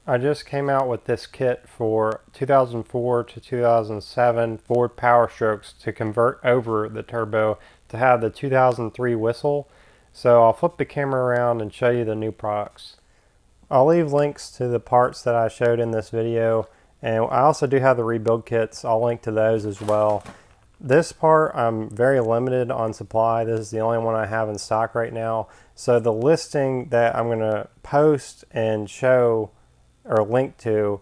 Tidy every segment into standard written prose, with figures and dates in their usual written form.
I just came out with this kit for 2004 to 2007 Ford Power Strokes to convert over the turbo to have the 2003 whistle. So I'll flip the camera around and show you the new products. I'll leave links to the parts that I showed in this video, and I also do have the rebuild kits. I'll link to those as well. This part I'm very limited on supply. This is the only one I have in stock right now. So the listing that I'm going to post and show or link to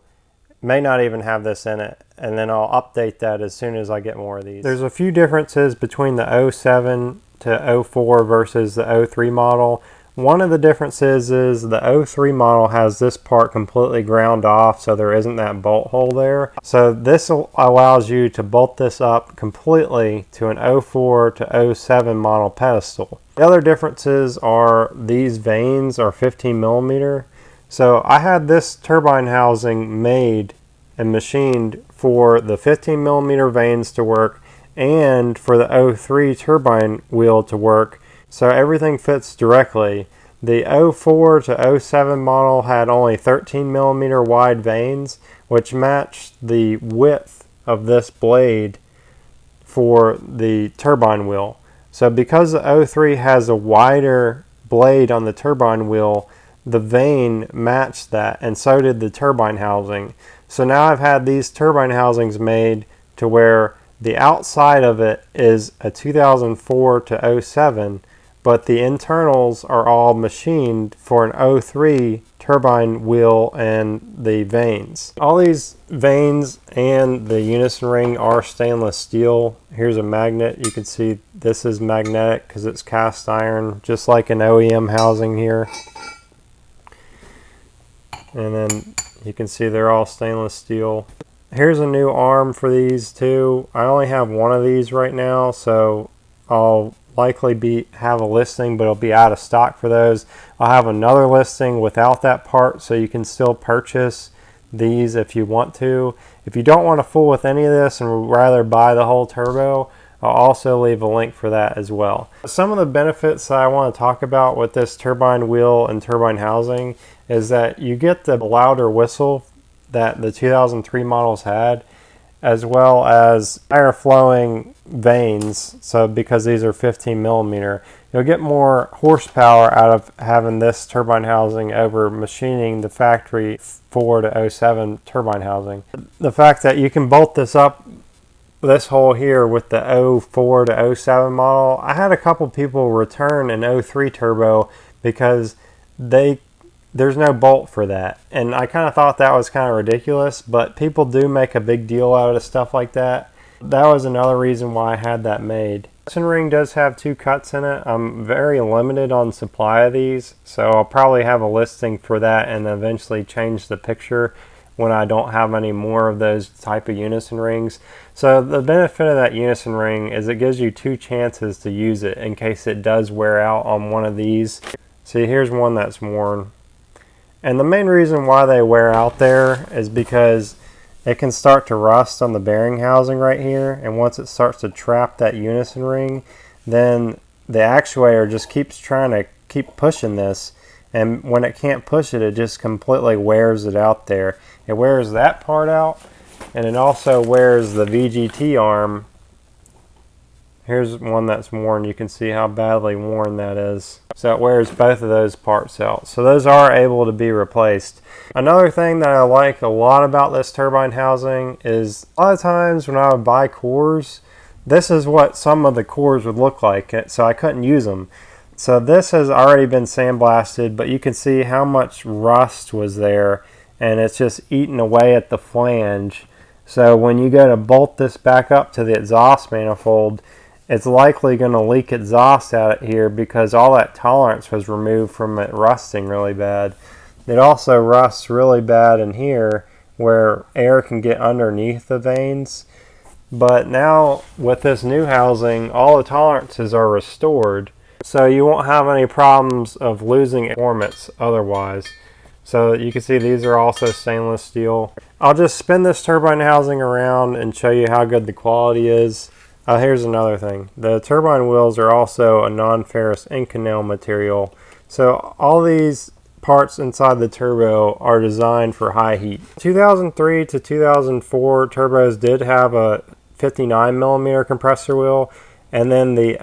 may not even have this in it, and then I'll update that as soon as I get more of these. There's a few differences between the 07 to 04 versus the 03 model. One of the differences is the 03 model has this part completely ground off, so there isn't that bolt hole there. So this allows you to bolt this up completely to an 04 to 07 model pedestal. The other differences are these vanes are 15 millimeter. So I had this turbine housing made and machined for the 15 millimeter vanes to work and for the 03 turbine wheel to work. So everything fits directly. The 04 to 07 model had only 13 millimeter wide vanes, which matched the width of this blade for the turbine wheel. So because the 03 has a wider blade on the turbine wheel, the vane matched that, and so did the turbine housing. So now I've had these turbine housings made to where the outside of it is a 2004 to 07, but the internals are all machined for an 03 turbine wheel and the vanes. All these vanes and the Unison ring are stainless steel. Here's a magnet. You can see this is magnetic because it's cast iron, just like an OEM housing here. And then you can see they're all stainless steel. Here's a new arm for these too. I only have one of these right now, so I'll likely have a listing, but it'll be out of stock for those. I'll have another listing without that part, so you can still purchase these if you want to. If you don't want to fool with any of this and would rather buy the whole turbo, I'll also leave a link for that as well. Some of the benefits that I want to talk about with this turbine wheel and turbine housing is that you get the louder whistle that the 2003 models had, as well as higher flowing vanes. So because these are 15 millimeter, you'll get more horsepower out of having this turbine housing over machining the factory 4 to 07 turbine housing. The fact that you can bolt this up, this hole here, with the 04 to 07 model, I had a couple people return an 03 turbo because there's no bolt for that, and I kind of thought that was kind of ridiculous, but people do make a big deal out of stuff like that. That was another reason why I had that made. This ring does have 2 cuts in it. I'm very limited on supply of these, so I'll probably have a listing for that and eventually change the picture when I don't have any more of those type of Unison rings. So the benefit of that Unison ring is it gives you 2 chances to use it in case it does wear out on one of these. See, here's one that's worn. And the main reason why they wear out there is because it can start to rust on the bearing housing right here, and once it starts to trap that Unison ring, then the actuator just keeps trying to keep pushing this, and when it can't push it, it just completely wears it out there. It wears that part out, and it also wears the VGT arm. Here's one that's worn. You can see how badly worn that is. So it wears both of those parts out. So those are able to be replaced. Another thing that I like a lot about this turbine housing is a lot of times when I would buy cores, this is what some of the cores would look like. So I couldn't use them. So this has already been sandblasted, but you can see how much rust was there, and it's just eating away at the flange. So when you go to bolt this back up to the exhaust manifold, it's likely going to leak exhaust out of here because all that tolerance was removed from it rusting really bad. It also rusts really bad in here where air can get underneath the vanes. But now with this new housing, all the tolerances are restored, so you won't have any problems of losing performance otherwise. So you can see these are also stainless steel. I'll just spin this turbine housing around and show you how good the quality is. Here's another thing. The turbine wheels are also a non-ferrous Inconel material. So all these parts inside the turbo are designed for high heat. 2003 to 2004 turbos did have a 59 millimeter compressor wheel, and then the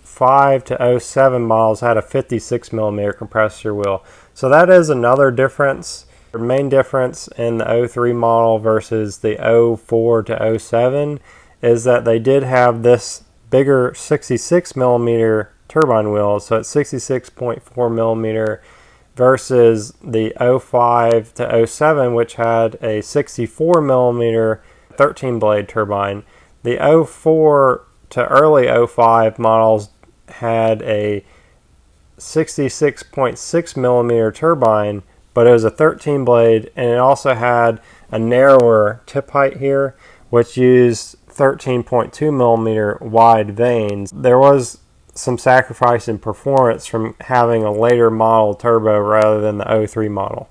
05 to 07 models had a 56 millimeter compressor wheel. So that is another difference. The main difference in the 03 model versus the 04 to 07 is that they did have this bigger 66 millimeter turbine wheel, so it's 66.4 millimeter versus the 05 to 07, which had a 64 millimeter 13 blade turbine. The 04 to early 05 models had a 66.6 millimeter turbine, but it was a 13 blade, and it also had a narrower tip height here, which used 13.2 millimeter wide vanes. There was some sacrifice in performance from having a later model turbo rather than the 03 model.